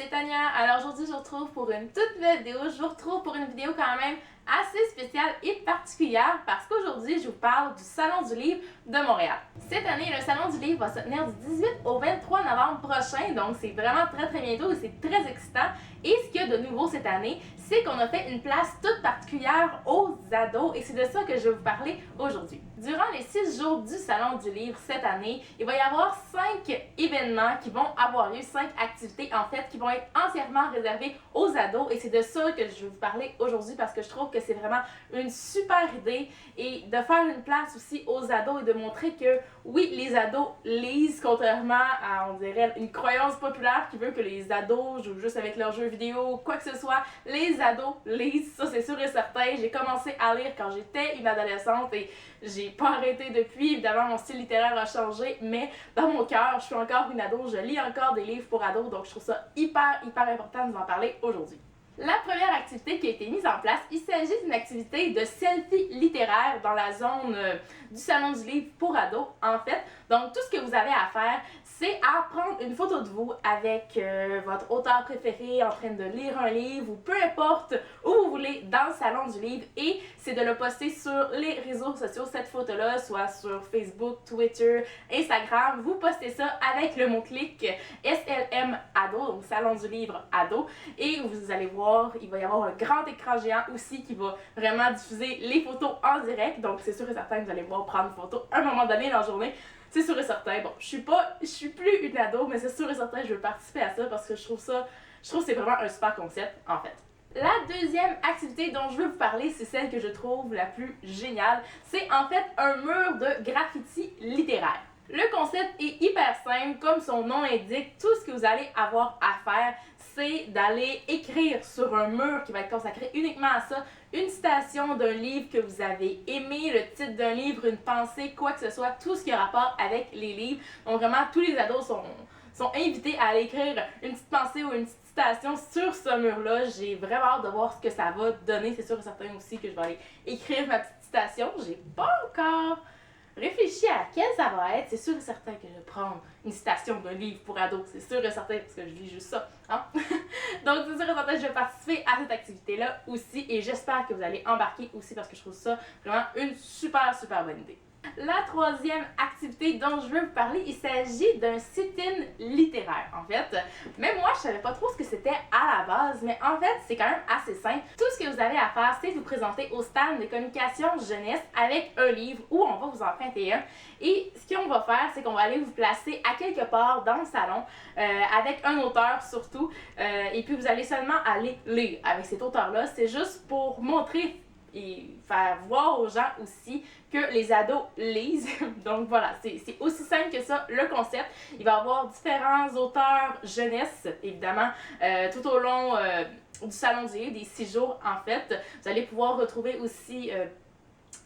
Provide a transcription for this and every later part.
c'est Tania. Alors aujourd'hui, je vous retrouve pour une toute nouvelle vidéo. Je vous retrouve pour une vidéo quand même assez spéciale et particulière parce qu'aujourd'hui, je vous parle du Salon du Livre de Montréal. Cette année, le Salon du Livre va se tenir du 18 au 23 novembre prochain, donc c'est vraiment très bientôt et c'est très excitant. Et ce qu'il y a de nouveau cette année, c'est qu'on a fait une place toute particulière aux ados et c'est de ça que je vais vous parler aujourd'hui. Durant les 6 jours du Salon du Livre cette année, il va y avoir 5 événements qui vont avoir lieu, 5 activités en fait qui vont être entièrement réservées aux ados et c'est de ça que je vais vous parler aujourd'hui parce que je trouve que c'est vraiment une super idée et de faire une place aussi aux ados et de montrer que oui, les ados lisent contrairement à, on dirait, une croyance populaire qui veut que les ados jouent juste avec leurs jeux vidéo ou quoi que ce soit. Les ados lisent, ça c'est sûr et certain. J'ai commencé à lire quand j'étais une adolescente et j'ai pas arrêté depuis. Évidemment, mon style littéraire a changé, mais dans mon cœur, je suis encore une ado. Je lis encore des livres pour ados, donc je trouve ça hyper important de vous en parler aujourd'hui. La première activité qui a été mise en place, il s'agit d'une activité de selfie littéraire dans la zone du Salon du Livre pour ados, en fait. Donc, tout ce que vous avez à faire, c'est à prendre une photo de vous avec votre auteur préféré en train de lire un livre ou peu importe où vous voulez dans le Salon du Livre et c'est de le poster sur les réseaux sociaux, cette photo-là, soit sur Facebook, Twitter, Instagram. Vous postez ça avec le mot-clic SLM Ado, donc Salon du Livre Ado, et vous allez voir, il va y avoir un grand écran géant aussi qui va vraiment diffuser les photos en direct. Donc c'est sûr et certain que vous allez pouvoir prendre une photo à un moment donné dans la journée. C'est sûr et certain. Bon, je suis plus une ado, mais c'est sûr et certain que je veux participer à ça parce que je trouve que c'est vraiment un super concept en fait. La deuxième activité dont je veux vous parler, c'est celle que je trouve la plus géniale. C'est en fait un mur de graffiti littéraire. Le concept est hyper simple, comme son nom l'indique, tout ce que vous allez avoir à faire, c'est d'aller écrire sur un mur qui va être consacré uniquement à ça, une citation d'un livre que vous avez aimé, le titre d'un livre, une pensée, quoi que ce soit, tout ce qui a rapport avec les livres. Donc vraiment, tous les ados sont invités à aller écrire une petite pensée ou une petite citation sur ce mur-là. J'ai vraiment hâte de voir ce que ça va donner. C'est sûr et certain aussi que je vais aller écrire ma petite citation. J'ai pas encore réfléchis à laquelle ça va être. C'est sûr et certain que je vais prendre une citation d'un livre pour ados. C'est sûr et certain parce que je lis juste ça. Hein? Donc c'est sûr et certain que je vais participer à cette activité-là aussi et j'espère que vous allez embarquer aussi parce que je trouve ça vraiment une super bonne idée. La troisième activité dont je veux vous parler, il s'agit d'un sit-in littéraire en fait. Même moi, je savais pas trop ce que c'était à la base, mais en fait, c'est quand même assez simple. Tout ce que vous avez à faire, c'est vous présenter au stand de communication jeunesse avec un livre où on va vous emprunter un. Et ce qu'on va faire, c'est qu'on va aller vous placer à quelque part dans le salon avec un auteur surtout. Et puis vous allez seulement aller lire avec cet auteur-là. C'est juste pour montrer et faire voir aux gens aussi que les ados lisent. Donc voilà, c'est aussi simple que ça le concept. Il va y avoir différents auteurs jeunesse, évidemment, tout au long du Salon du Livre, des 6 jours en fait. Vous allez pouvoir retrouver aussi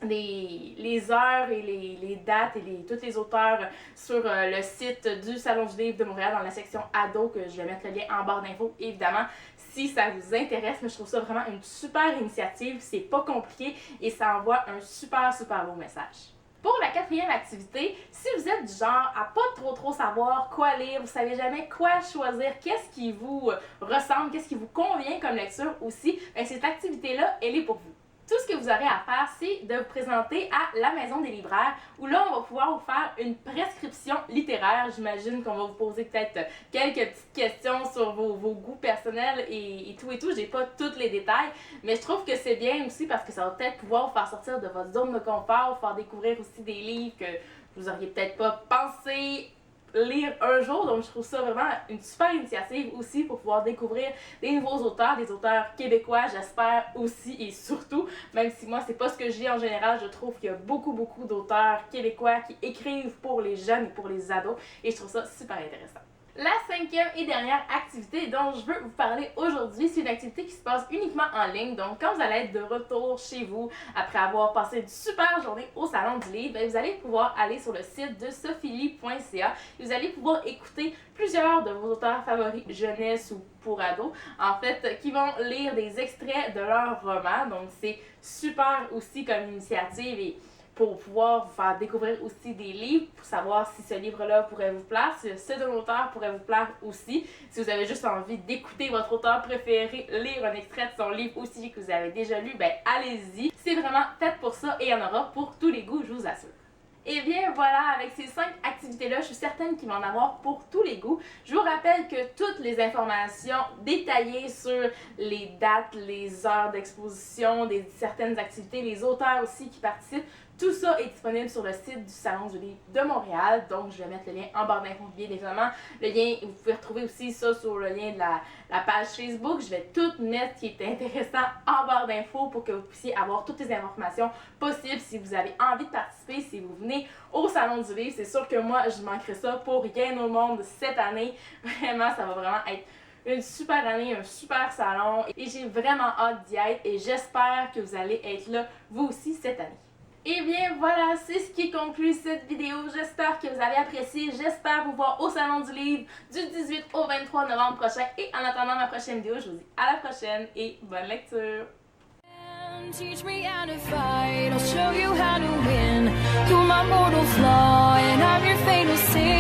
les heures et les dates et tous les auteurs sur le site du Salon du Livre de Montréal dans la section ados, que je vais mettre le lien en barre d'infos évidemment si ça vous intéresse. Mais je trouve ça vraiment une super initiative, c'est pas compliqué et ça envoie un super beau message. Pour la quatrième activité, si vous êtes du genre à pas trop savoir quoi lire, vous savez jamais quoi choisir, qu'est-ce qui vous ressemble, qu'est-ce qui vous convient comme lecture aussi, bien cette activité-là, elle est pour vous. Tout ce que vous aurez à faire, c'est de vous présenter à la Maison des libraires où là, on va pouvoir vous faire une prescription littéraire. J'imagine qu'on va vous poser peut-être quelques petites questions sur vos goûts personnels et tout. J'ai pas tous les détails, mais je trouve que c'est bien aussi parce que ça va peut-être pouvoir vous faire sortir de votre zone de confort, vous faire découvrir aussi des livres que vous auriez peut-être pas pensé lire un jour. Donc je trouve ça vraiment une super initiative aussi pour pouvoir découvrir des nouveaux auteurs, des auteurs québécois, j'espère aussi et surtout, même si moi c'est pas ce que je lis en général, je trouve qu'il y a beaucoup d'auteurs québécois qui écrivent pour les jeunes et pour les ados et je trouve ça super intéressant. La cinquième et dernière activité dont je veux vous parler aujourd'hui, c'est une activité qui se passe uniquement en ligne. Donc, quand vous allez être de retour chez vous après avoir passé une super journée au Salon du Livre, vous allez pouvoir aller sur le site de sophielie.ca et vous allez pouvoir écouter plusieurs de vos auteurs favoris jeunesse ou pour ados, en fait, qui vont lire des extraits de leurs romans. Donc, c'est super aussi comme initiative et pour pouvoir vous faire découvrir aussi des livres, pour savoir si ce livre-là pourrait vous plaire, si le style de l'auteur pourrait vous plaire aussi. Si vous avez juste envie d'écouter votre auteur préféré lire un extrait de son livre aussi que vous avez déjà lu, ben allez-y. C'est vraiment fait pour ça et il y en aura pour tous les goûts, je vous assure. Et bien voilà, avec ces 5 activités-là, je suis certaine qu'il va en avoir pour tous les goûts. Je vous rappelle que toutes les informations détaillées sur les dates, les heures d'exposition, certaines activités, les auteurs aussi qui participent, tout ça est disponible sur le site du Salon du Livre de Montréal. Donc, je vais mettre le lien en barre d'infos, bien évidemment. Le lien, vous pouvez retrouver aussi ça sur le lien de la page Facebook. Je vais tout mettre qui est intéressant en barre d'infos pour que vous puissiez avoir toutes les informations possibles si vous avez envie de participer, si vous venez au Salon du Livre. C'est sûr que moi, je manquerai ça pour rien au monde cette année. Vraiment, ça va vraiment être une super année, un super salon. Et j'ai vraiment hâte d'y être et j'espère que vous allez être là, vous aussi, cette année. Et bien voilà, c'est ce qui conclut cette vidéo. J'espère que vous avez apprécié. J'espère vous voir au Salon du Livre du 18 au 23 novembre prochain. Et en attendant ma prochaine vidéo, je vous dis à la prochaine et bonne lecture! Teach me how to fight, I'll show you how to win. You're my mortal flaw and I'm your fatal sin.